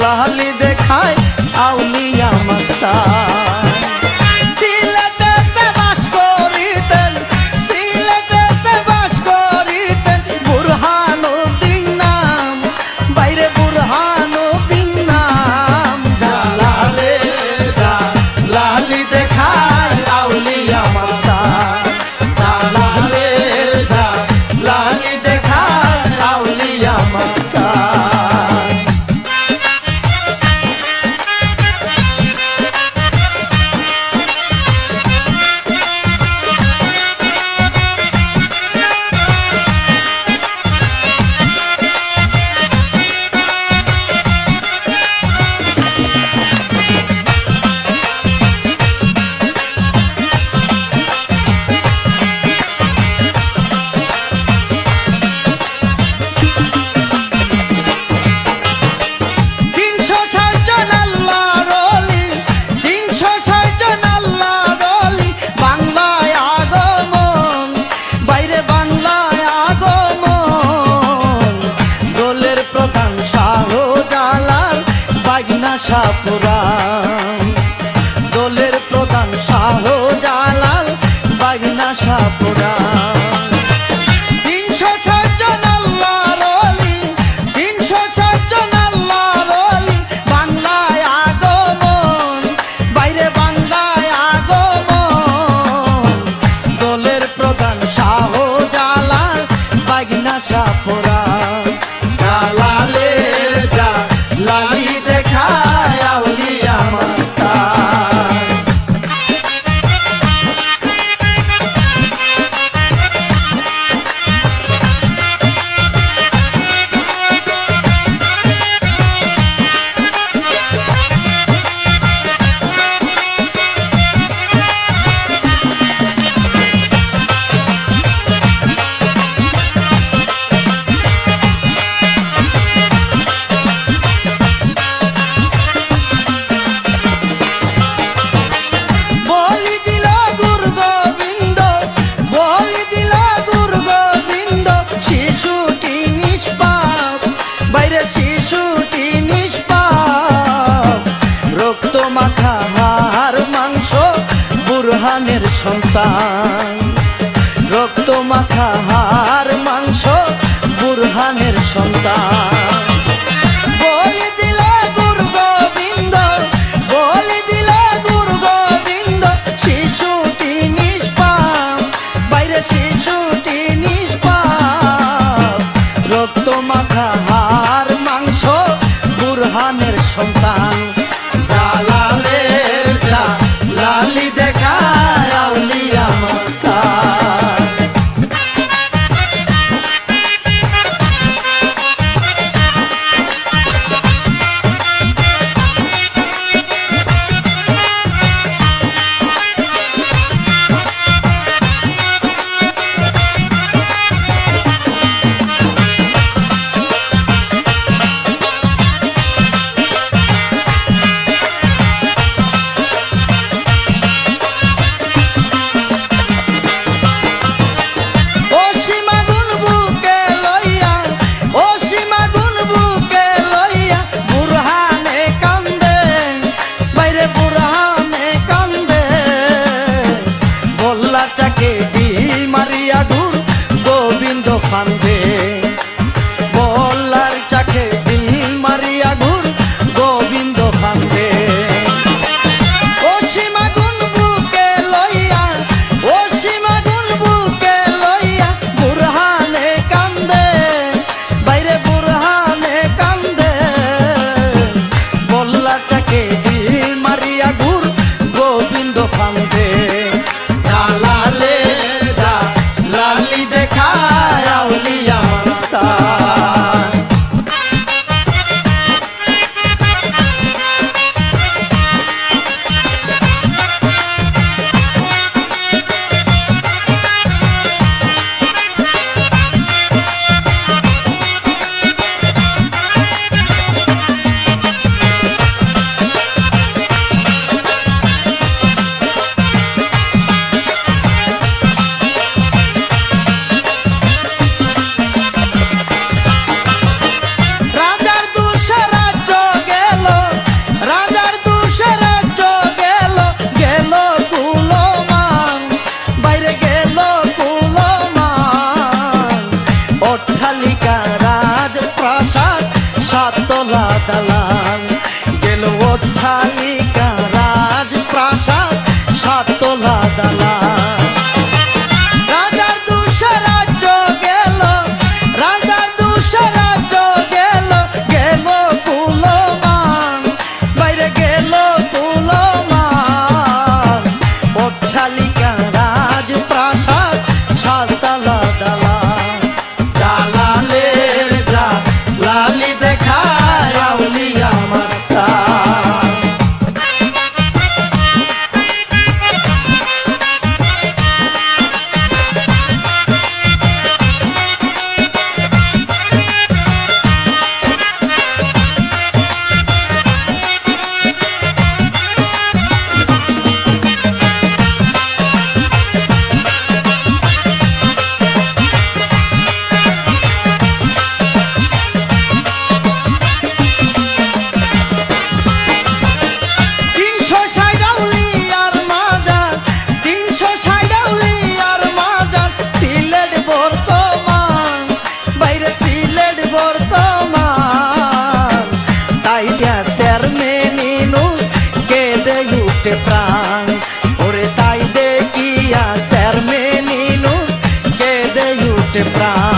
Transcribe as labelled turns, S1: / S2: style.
S1: লালি দেখায় আউলিয়া মাস্তান। সিলেটেতে বাস করিতেন, সিলেটেতে বাস করিতেন বুরহানুদ্দিন নাম, বাইরে বুরহানুদ্দিন নাম। জালালে জালালি দেখায় আউলিয়া মাস্তান, জালালে জালালি দেখায় আউলিয়া মাস্তান। শাহপুরান দলের প্রধান শাহজালাল বাগিনা শাহপুরান। ৩৬০ জন আল্লাহর ওলি, ৩৬০ জন আল্লাহর ওলি বাংলায় আগমন, বাইরে বাংলায় আগমন। দলের প্রধান শাহজালাল বাগিনা শাহপুরান। জালালের জালালি দেখায় আউলিয়া মাস্তান। শিশুটি নিষ্পাপ, রক্ত মাখা হাড় মাংস বুরহানের সন্তান, রক্ত মাখা হাড় মাংস বুরহানের সন্তান। বলি দিল গুরু গোবিন্দ, বলি দিল গুরু গোবিন্দ, শিশুটি নিষ্পাপ, বাইরে শিশুটি নিষ্পাপ, রক্ত মাখা হাড় মাংস বুরহানের সন্তান। জালালের জালালি দেখায় আউলিয়া মাস্তান। উঠে প্রাণ, ওরে তাই দেখিয়া চেয়ারম্যান ইনুস কেঁদে উঠে প্রাণ।